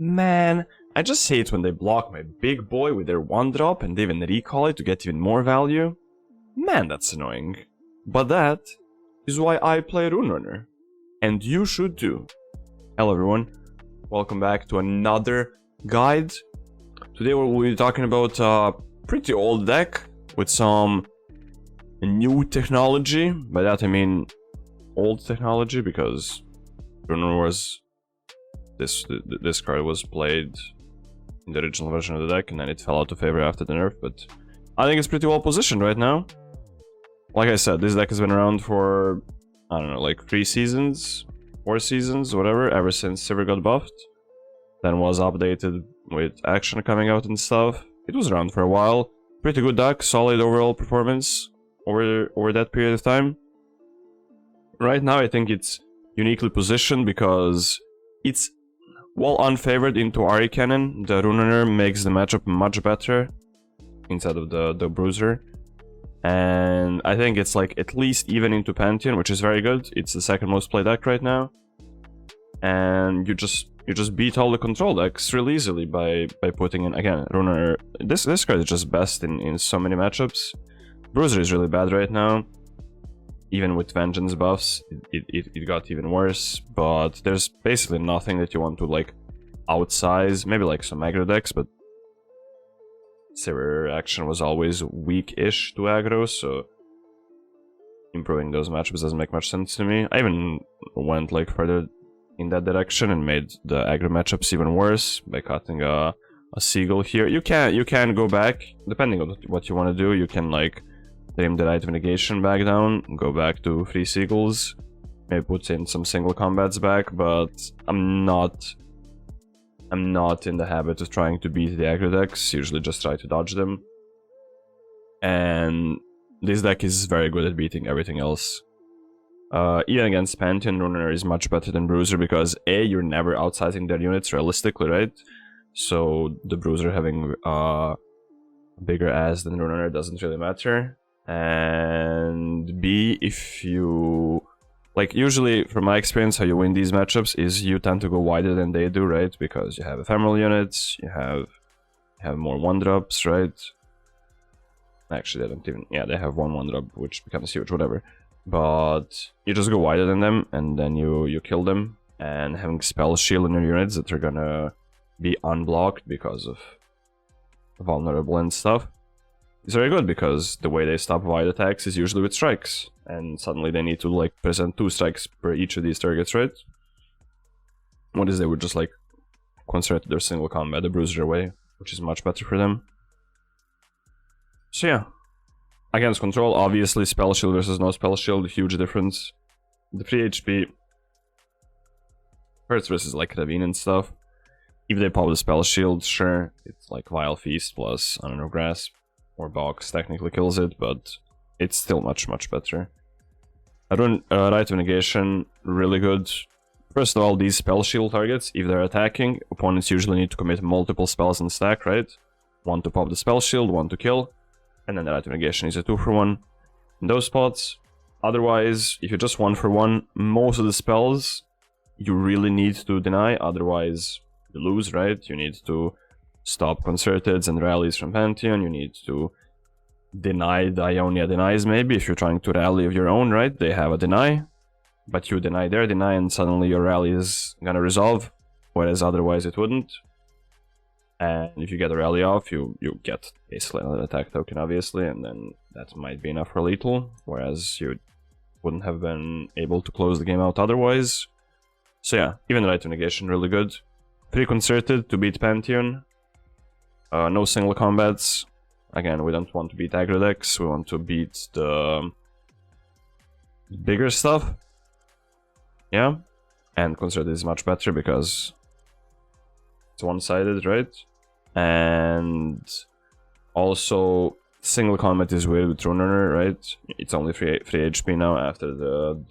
Man, I just hate when they block my big boy with their 1-drop and even recall it to get even more value. Man, that's annoying. But that is why I play Runeterra. And you should too. Hello everyone, welcome back to another guide. Today we'll be talking about a pretty old deck with some new technology. By that I mean old technology, because Runeterra was... This card was played in the original version of the deck and then it fell out of favor after the nerf, but I think it's pretty well positioned right now. Like I said, this deck has been around for, I don't know, like 3 seasons, 4 seasons, whatever, ever since Sivir got buffed. Then was updated with Action coming out and stuff. It was around for a while. Pretty good deck, solid overall performance over that period of time. Right now I think it's uniquely positioned because it's, while unfavored into Ari Cannon, the Runeterra makes the matchup much better instead of the Bruiser. And I think it's like at least even into Pantheon, which is very good. It's the second most played deck right now. And you just beat all the control decks really easily by putting in, again, Runeterra. This card is just best in so many matchups. Bruiser is really bad right now. Even with Vengeance buffs, it got even worse, but there's basically nothing that you want to like outsize. Maybe like some aggro decks, but Sivir Akshan was always weak-ish to aggro, so improving those matchups doesn't make much sense to me. I even went like further in that direction and made the aggro matchups even worse by cutting a Seagull here. You can go back, depending on what you want to do. You can like trim the Right of Negation back down, go back to 3 Seagulls, maybe put in some single combats back, but I'm not in the habit of trying to beat the aggro decks, usually just try to dodge them. And this deck is very good at beating everything else. Even against Pantheon, Runeterra is much better than Bruiser because A, you're never outsizing their units realistically, right? So the Bruiser having bigger ass than Runeterra doesn't really matter. And B, if you... like, usually, from my experience, how you win these matchups is you tend to go wider than they do, right? Because you have ephemeral units, you have more 1-drops, right? Actually, they don't even... yeah, they have one 1-drop, which becomes huge, whatever. But you just go wider than them, and then you kill them. And having spell shield in your units that are gonna be unblocked because of vulnerable and stuff, it's very good, because the way they stop wide attacks is usually with strikes, and suddenly they need to like present 2 strikes per each of these targets, right? What is, they would just like concentrate their single combat the Bruiser way, which is much better for them. So yeah, against control, obviously spell shield versus no spell shield, huge difference. The free HP hurts versus like Ravine and stuff. If they pop the spell shield, sure, it's like Vile Feast plus, I don't know, Grasp or Box technically kills it, but it's still much better. Right of Negation, really good. First of all, these spell shield targets, if they're attacking, opponents usually need to commit multiple spells in stack, right? 1 to pop the spell shield, 1 to kill, and then the Right of Negation is a 2-for-1 in those spots. Otherwise, if you're just 1-for-1, most of the spells you really need to deny, otherwise you lose, right? You need to stop Concerteds and rallies from Pantheon, you need to deny the Ionia denies maybe, if you're trying to rally of your own, right? They have a deny, but you deny their deny and suddenly your rally is gonna resolve, whereas otherwise it wouldn't. And if you get a rally off, you get basically another attack token, obviously, and then that might be enough for lethal, whereas you wouldn't have been able to close the game out otherwise. So yeah, even Right of Negation, really good. Pre-concerted to beat Pantheon. No single combats. Again, we don't want to beat aggro decks, we want to beat the bigger stuff. Yeah, and Concerted is much better because it's one-sided, right? And also, single combat is weird with Runeterra, right? It's only 3 HP now after the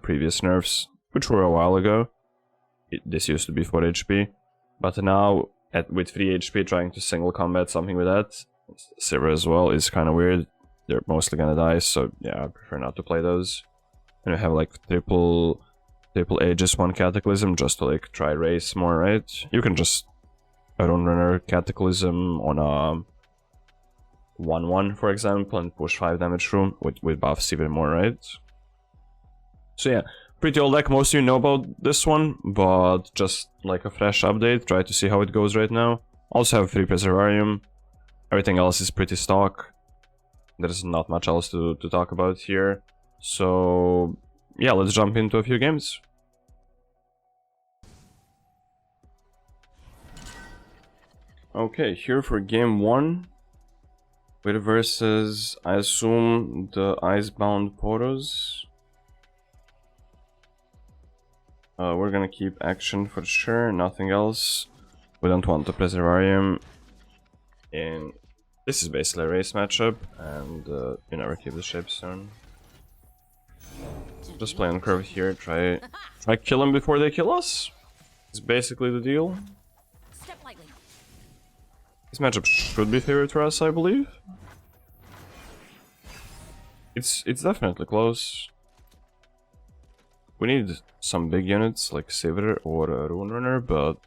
previous nerfs, which were a while ago. This used to be 4 HP, but now with 3 HP trying to single combat something with that, Sivir as well, is kind of weird. They're mostly gonna die, so yeah, I prefer not to play those. And we have like triple Triple A just one Cataclysm just to like try race more, right? You can just Runner Cataclysm on a 1-1 for example and push 5 damage through with buffs even more, right? So yeah, pretty old deck, most of you know about this one, but just like a fresh update, try to see how it goes right now. Also have 3 Preservarium, everything else is pretty stock. There's not much else to talk about here. So yeah, let's jump into a few games. Okay, here for game 1. We're versus, I assume, the Icebound Poros. We're gonna keep action for sure, nothing else. We don't want the Preservarium. And this is basically a race matchup, and you never keep the Shapestone. Just play on curve here, try kill them before they kill us. It's basically the deal. This matchup should be favored for us, I believe. It's definitely close. We need some big units like Sivir or a Runeterra, but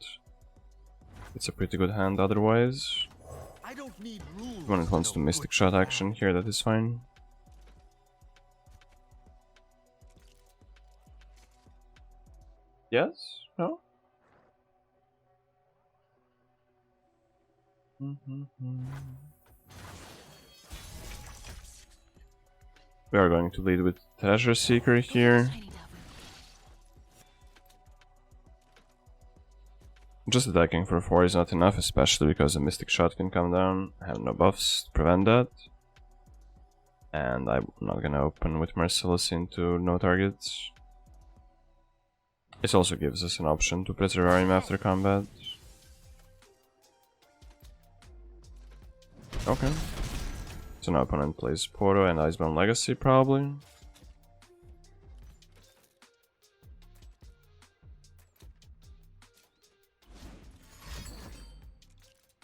it's a pretty good hand otherwise. When it comes to Mystic Shot action here, that is fine. Yes? No? We are going to lead with Treasure Seeker here. Just attacking for 4 is not enough, especially because a Mystic Shot can come down. I have no buffs to prevent that. And I'm not gonna open with Merciless into no targets. This also gives us an option to Preservarium after combat. Okay. So now opponent plays Poro and Icebound Legacy probably.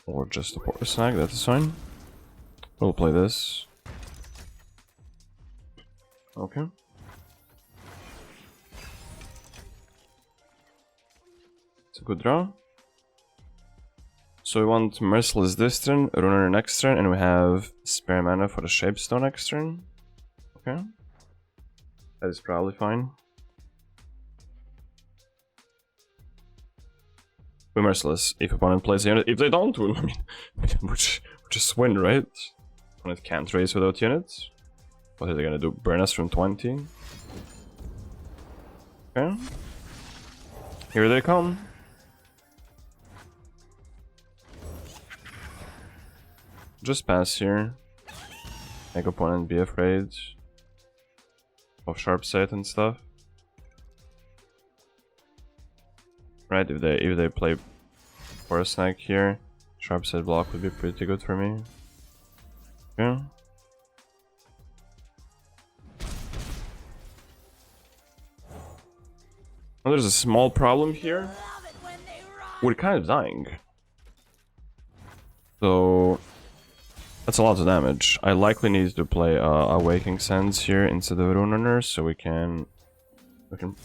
Or just a Poro Snag, that is fine. We'll play this. Okay. It's a good draw. So we want Merciless this turn, Runeterra next turn, and we have spare mana for the Shapestone next turn. Okay. That is probably fine. We Merciless if opponent plays a unit. If they don't, I mean, we just win, right? Opponent can't race without units. What are they gonna do? Burn us from 20? Okay. Here they come. Just pass here. Make opponent be afraid of sharp sight and stuff. Right, if they play for a snack here, sharp sight block would be pretty good for me. Yeah. Well, there's a small problem here. We're kind of dying. So that's a lot of damage. I likely need to play Awakening Sands here instead of Runeterra, so we can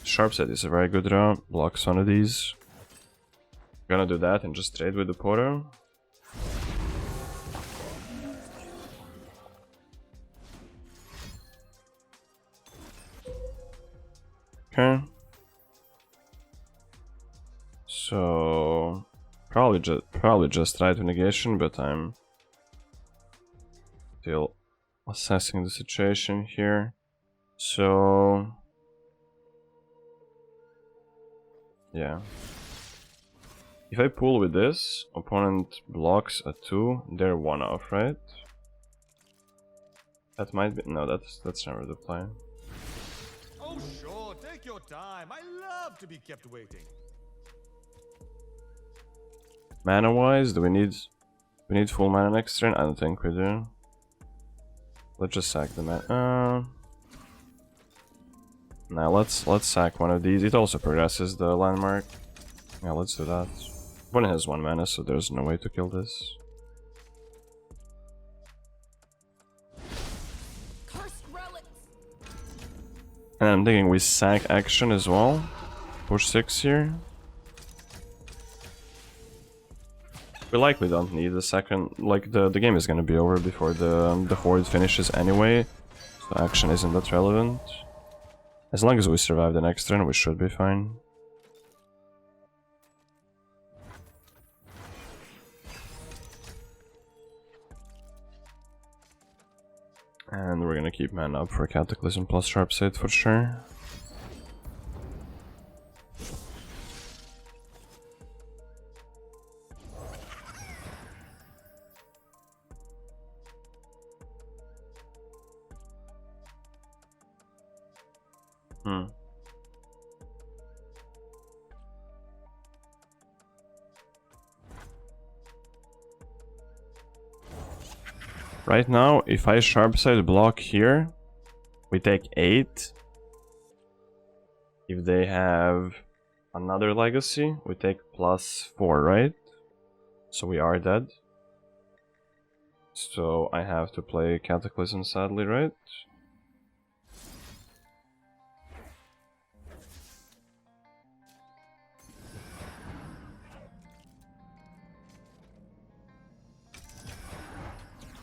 Sharp Sight is a very good draw. Blocks one of these. Gonna do that and just trade with the Poro. Okay. So probably just try to negation, but I'm still assessing the situation here. So yeah. If I pull with this, opponent blocks a 2, they're 1 off, right? That might be no, that's never the play. Oh sure, take your time. I love to be kept waiting. Mana wise, do we need full mana next turn? I don't think we do. Let's just sack the mana. Now let's sack one of these. It also progresses the landmark. Yeah, let's do that. One has 1 mana, so there's no way to kill this. And I'm thinking we sack action as well. push 6 here. We likely don't need the second, like the game is gonna be over before the horde finishes anyway, so action isn't that relevant. As long as we survive the next turn, we should be fine. And we're gonna keep mana up for Cataclysm plus Sharp Sight for sure. Right now, if I Sharp Sight block here, we take 8. If they have another legacy, we take +4, right? So we are dead. So I have to play Cataclysm, sadly, right?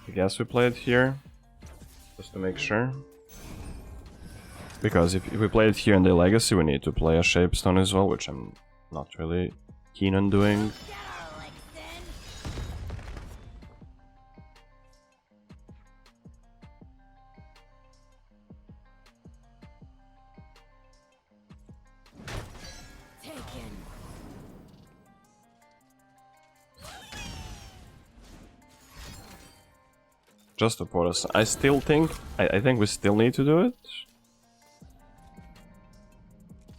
I guess we play it here, just to make sure. Because if we play it here in the Legacy, we need to play a Shapestone as well, which I'm not really keen on doing. Just to put us. I still think I think we still need to do it.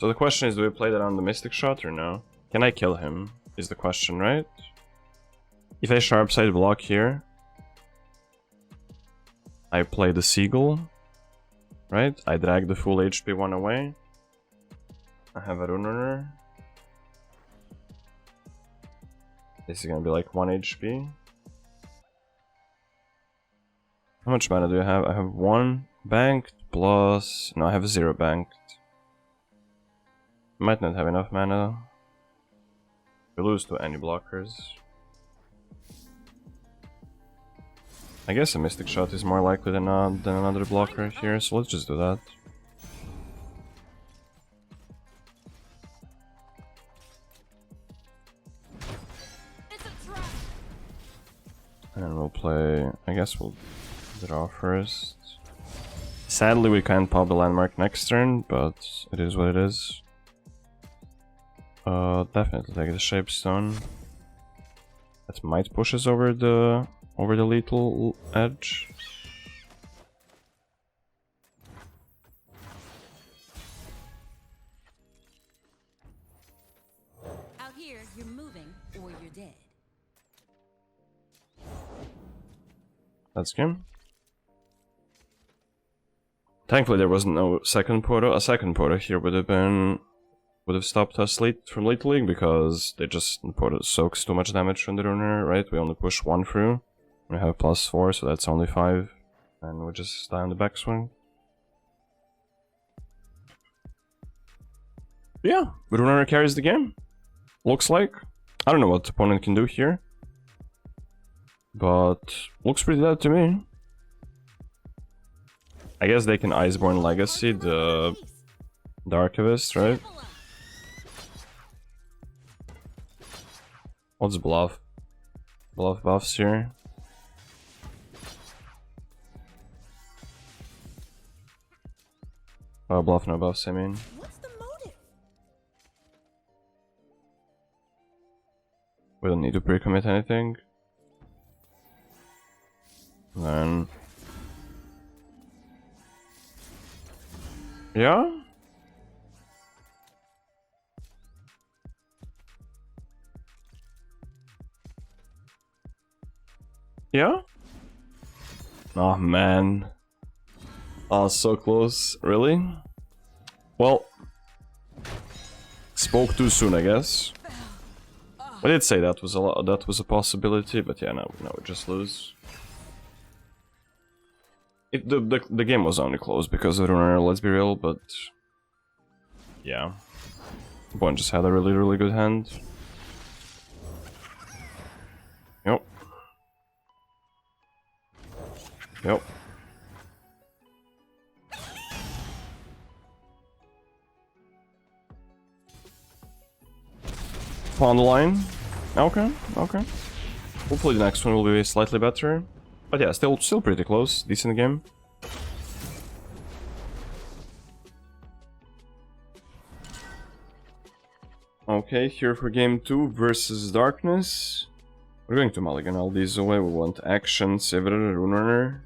So the question is, do we play that on the Mystic Shot or no? Can I kill him? Is the question, right? If I Sharp Sight block here, I play the Seagull, right? I drag the full HP one away. I have a Runeterra. This is gonna be like 1 HP. How much mana do I have? I have 1 banked plus... No, I have 0 banked. Might not have enough mana. We lose to any blockers. I guess a Mystic Shot is more likely than another blocker here, so let's just do that. And then we'll play... I guess we'll draw first. Sadly, we can't pop the landmark next turn, but it is what it is. Definitely take the Shapestone. That might push us over the lethal edge. Out here, you're moving or you're dead. That's game. Thankfully, there was no second portal. A second portal here would have stopped us from lethal because they just portal soaks too much damage from the Runeterra, right? We only push 1 through. We have +4, so that's only 5, and we just die on the backswing. Yeah, Runeterra carries the game. Looks like. I don't know what the opponent can do here, but looks pretty dead to me. I guess they can Iceborne Legacy the Archivist, right? What's bluff? Bluff buffs here. Oh, bluff no buffs, I mean. What's the motive? We don't need to pre-commit anything. Then... yeah? Yeah? Oh man. Oh, so close. Really? Well, spoke too soon, I guess. I did say that was a possibility, but yeah, no, we just lose. The game was only close because of Runeterra, let's be real, but yeah. One just had a really good hand. Yep. Yep. On the line. Okay, okay. Hopefully the next one will be slightly better. But yeah, still pretty close. Decent game. Okay, here for game 2 versus Darkness. We're going to mulligan all these away. We want Action, Sivir, Runeterra.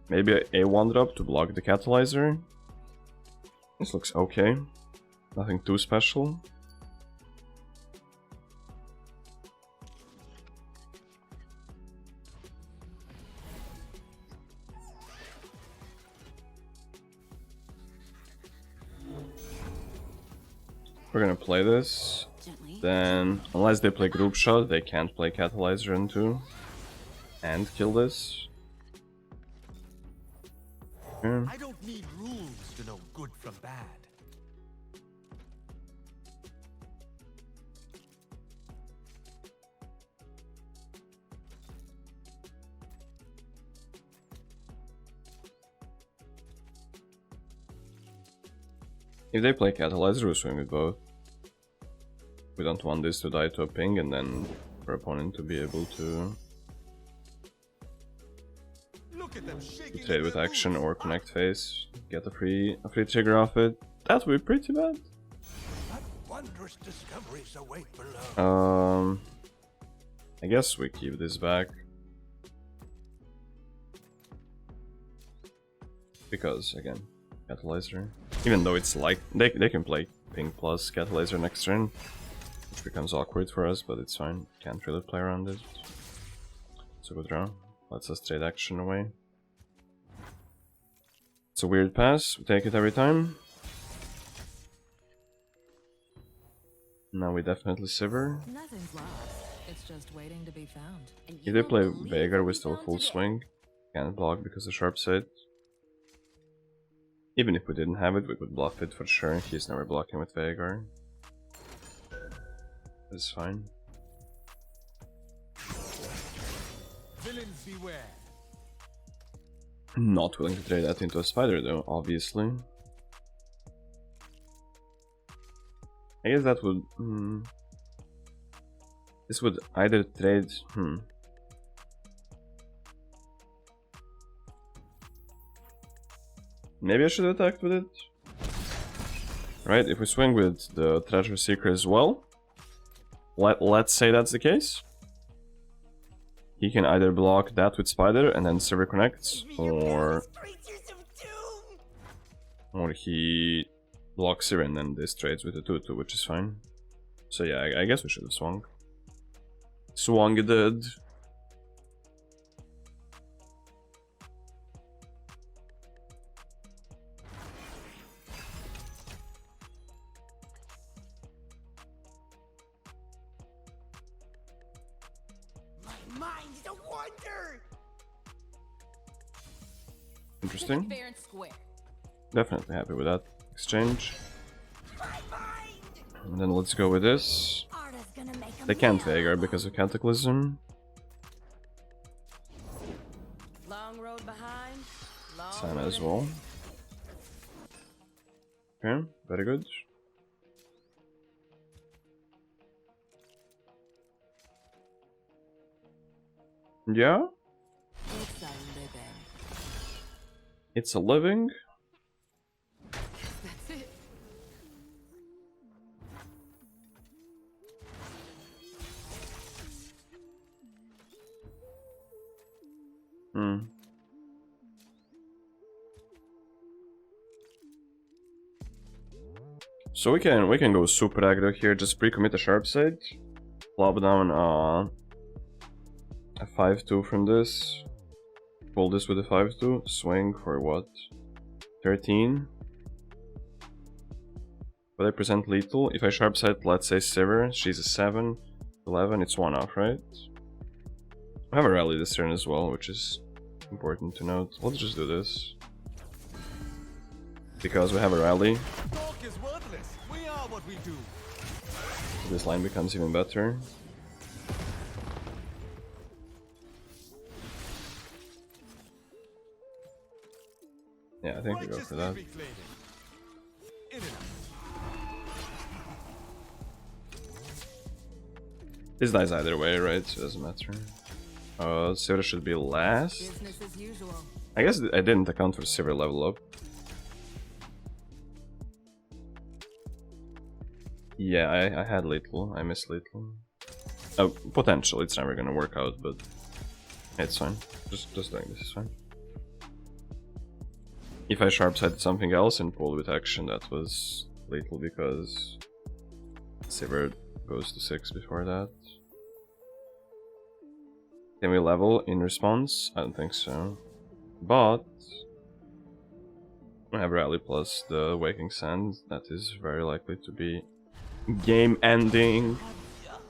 Maybe a 1-drop to block the Catalyzer. This looks okay. Nothing too special. We're gonna play this. Gently. Then, unless they play Group Shot, they can't play Catalyzer into and kill this. Okay. I don't need rules to know good from bad. If they play Catalyzer, we swing with both. We don't want this to die to a ping and then for opponent to be able to Look at them shaking trade with their Action boots. or connect phase, get a free trigger off it. That would be pretty bad. What wondrous discoveries await below. I guess we keep this back. Because again, Catalyzer. Even though it's like they can play ping plus Catalyzer next turn. Which becomes awkward for us, but it's fine. Can't really play around it. It's a good draw. Lets us trade Action away. It's a weird pass, we take it every time. Now we definitely Sivir. Nothing's lost. It's just waiting to be found. And If you they won't play believe Veigar, what we we still found full today. swing. Can't block because of sharp sight. Even if we didn't have it, we could bluff it for sure. He's never blocking with Veigar. It's fine. Villains beware. Not willing to trade that into a spider though, obviously. I guess that would... This would either trade... Maybe I should attack with it. Right, if we swing with the Treasure Seeker as well, let's say that's the case. He can either block that with Spider and then Sivir connects, or he blocks Sivir and then this trades with the 2-2, which is fine. So yeah, I guess we should have swung. Swung it did. Mind's a wonder. Interesting. Fair and square. Definitely happy with that exchange. My mind. And then let's go with this. Arda's gonna make a They can't meal. Veigar because of Cataclysm. Long road behind. Long Sana road as well. Okay, very good. Yeah, It's a living. it's a living. That's it. So we can go super aggro here, just pre-commit a sharp side, flop down a 5-2 from this, pull this with a 5-2, swing for what? 13. But I present lethal. If I sharp side, let's say Sivir, she's a 7, 11, it's 1 off, right? I have a rally this turn as well, which is important to note. Let's just do this. Because we have a rally. Talk is worthless. We are what we do. This line becomes even better. Yeah, I think we go for that. In and out. This dies either way, right? So it doesn't matter. Sivir should be last. Business as usual. I guess I didn't account for Sivir level up. Yeah, I had little. I missed little. Potential. It's never gonna work out, but it's fine. Just doing this is fine. If I sharp-sighted something else and pulled with action, that was little because Sivir goes to 6 before that. Can we level in response? I don't think so. But I have Rally plus the Waking Sand. That is very likely to be game ending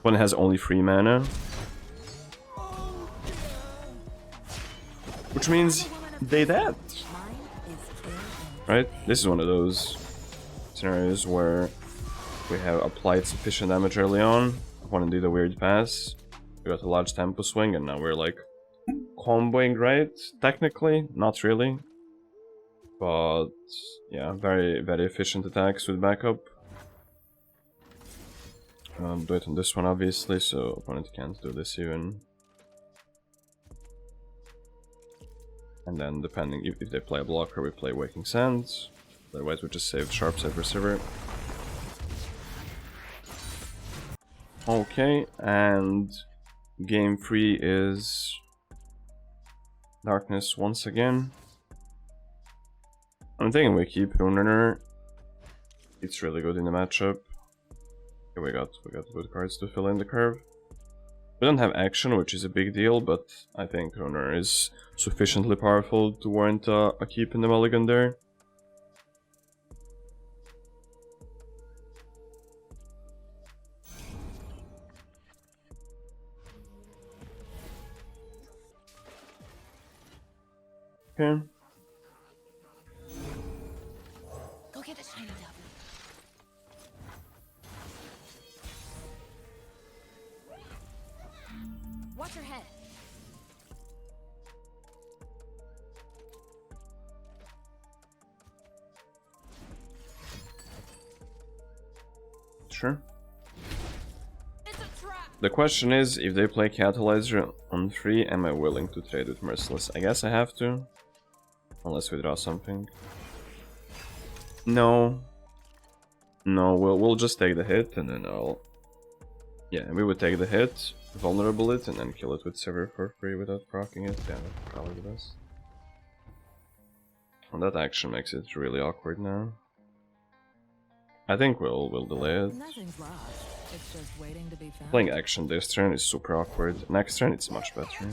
when it has only 3 mana. Which means they dead. Right? This is one of those scenarios where we have applied sufficient damage early on. Opponent did a weird pass. We got a large tempo swing, and now we're like comboing, right? Technically, not really. But yeah, very, very efficient attacks with backup. Do it on this one, obviously, so opponent can't do this even. And then, depending if they play a blocker, we play Waking Sands. Otherwise, we just save Sharp Side for Sivir. Okay, and game 3 is Darkness once again. I'm thinking we keep Runeterra. It's really good in the matchup. Okay, we got good cards to fill in the curve. We don't have action, which is a big deal, but I think Runeterra is sufficiently powerful to warrant a keep in the mulligan there. Okay. Go get the shiny devil. Watch your head. Sure. It's a trap. The question is, if they play Catalyzer on 3, am I willing to trade with Merciless? I guess I have to. Unless we draw something. No. No, we'll just take the hit and then I'll... Yeah, we would take the hit, vulnerable it, and then kill it with Sivir for free without proccing it. Yeah, that's probably the best. And that action makes it really awkward now. I think we'll delay it. Nothing's lost. It's just waiting to be found. Playing action this turn is super awkward. Next turn it's much better.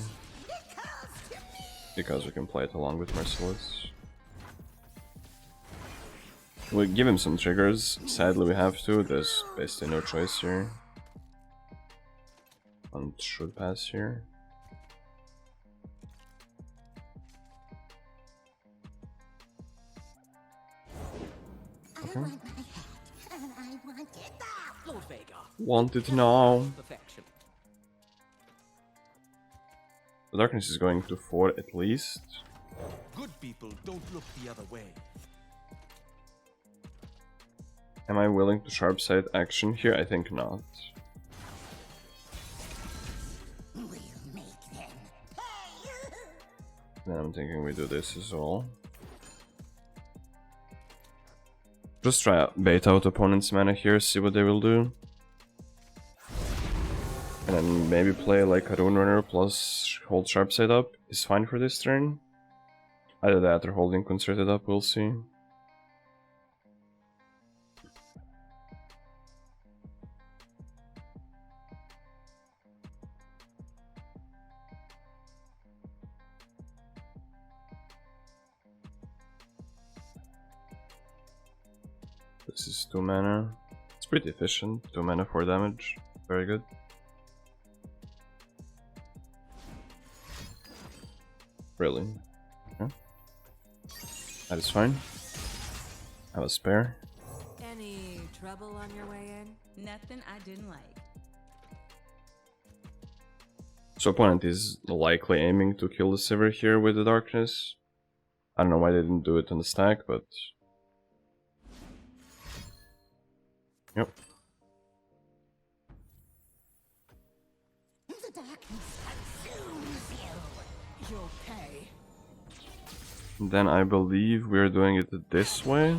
Because we can play it along with Merciless. We give him some triggers. Sadly we have to. There's basically no choice here. One should pass here. Okay. Lord Vega. Want it now. Perfection. The darkness is going to 4 at least. Good people don't look the other way. Am I willing to sharp side action here? I think not. We'll make them pay. Then I'm thinking we do this as well. Just try out bait out opponent's mana here, see what they will do. And then maybe play like a Runeterra plus hold sharp side up is fine for this turn. Either that or holding concerted up, we'll see. This is 2 mana. It's pretty efficient. 2 mana, 4 damage. Very good. Really? Okay. That is fine. I have a spare. Any trouble on your way in? Nothing I didn't like. So opponent is likely aiming to kill the Sivir here with the darkness. I don't know why they didn't do it on the stack, but... Yep. The darkness consumes you. You'll pay. Then I believe we're doing it this way.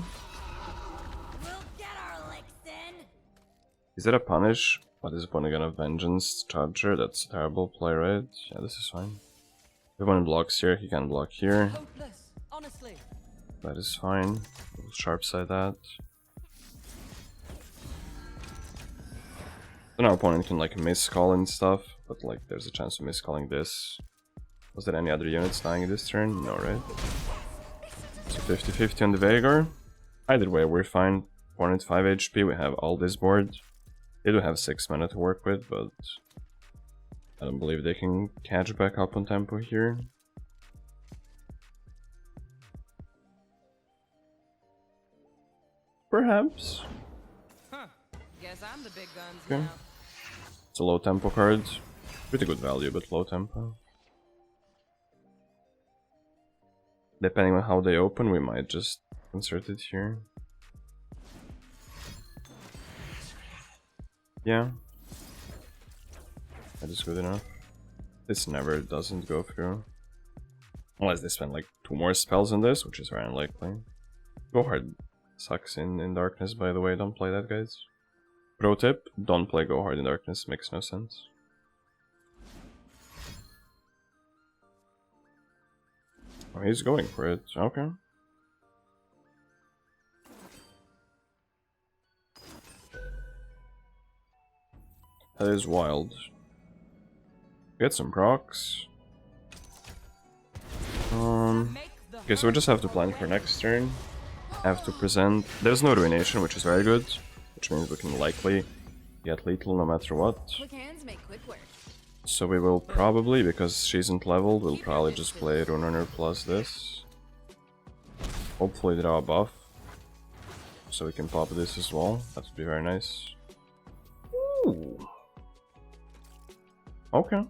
We'll get our licks in. Is that a punish? What is opponent gonna vengeance charger? That's a terrible play, right? Yeah, this is fine. If opponent blocks here, he can block here. Hopeless, honestly. That is fine. We'll sharp side that. So now opponent can like miscall and stuff, but like there's a chance of miscalling this. Was there any other units dying this turn? No, right? So 50-50 on the Veigar. Either way, we're fine. Opponent 5 HP, we have all this board. They do have 6 mana to work with, but I don't believe they can catch back up on tempo here. Perhaps. Huh. Guess I'm the big guns Okay. now. It's a low tempo card. Pretty good value, but low tempo. Depending on how they open, we might just insert it here. Yeah. That is good enough. This never doesn't go through. Unless they spend like 2 more spells on this, which is very unlikely. Go hard sucks in darkness, by the way, don't play that, guys. Pro tip, don't play go hard in darkness, makes no sense. Oh, he's going for it, okay. That is wild. Get some procs. Okay, so we just have to plan for next turn. Have to present. There's no ruination, which is very good, which means we can likely get lethal no matter what. Quick hands make quick work. So we will probably, because she isn't leveled, we'll probably just play Runeterra plus this. Hopefully draw a buff, so we can pop this as well. That would be very nice. Ooh. Okay.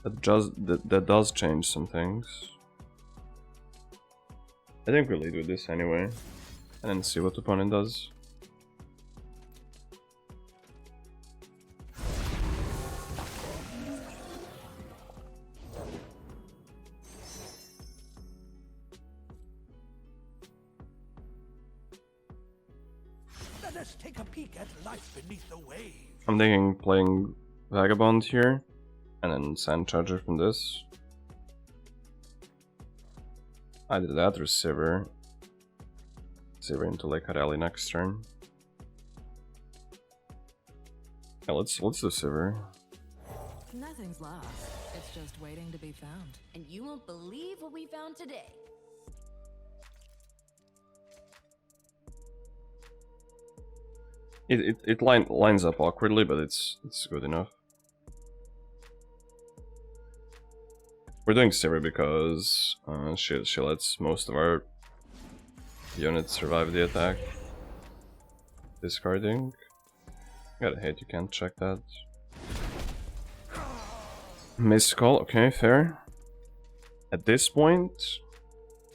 That does change some things. I think we'll lead with this anyway, and then see what the opponent does. Let us take a peek at life beneath the waves. I'm thinking playing Vagabond here, and then Sand Charger from this. Either that or Sivir. Sivir into like a rally next turn. Yeah, let's do Sivir. Nothing's lost. It's just waiting to be found. And you won't believe what we found today. It lines up awkwardly, but it's good enough. We're doing Sivir because she lets most of our units survive the attack. Discarding. Gotta hate you can't check that. Miscall, okay, fair. At this point,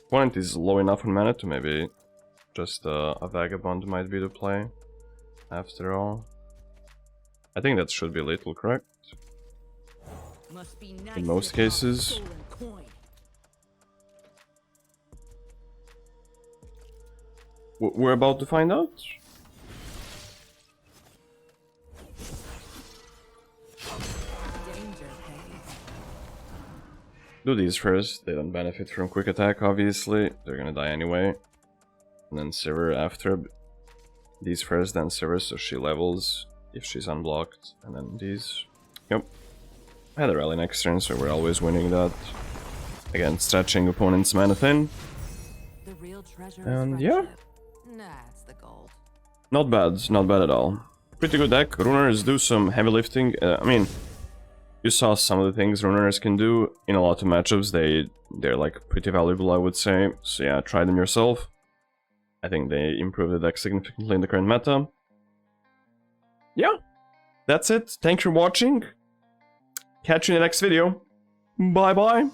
opponent is low enough on mana to maybe just a Vagabond might be the play. After all, I think that should be lethal, correct? Must be nice In most to have a cases. stolen coin. We're about to find out. Danger pays. Do these first. They don't benefit from quick attack, obviously. They're gonna die anyway. And then Sivir after. These first, then Sivir, so she levels if she's unblocked. And then these. Yep. I had a rally next turn, so we're always winning that. Again, stretching opponent's mana thin. The real treasure And is yeah. friendship. That's the gold. Not bad at all. Pretty good deck. Runners do some heavy lifting. I mean, you saw some of the things runners can do in a lot of matchups. They're like pretty valuable, I would say. So yeah, try them yourself. I think they improved the deck significantly in the current meta. Yeah, that's it. Thanks for watching. Catch you in the next video. Bye bye.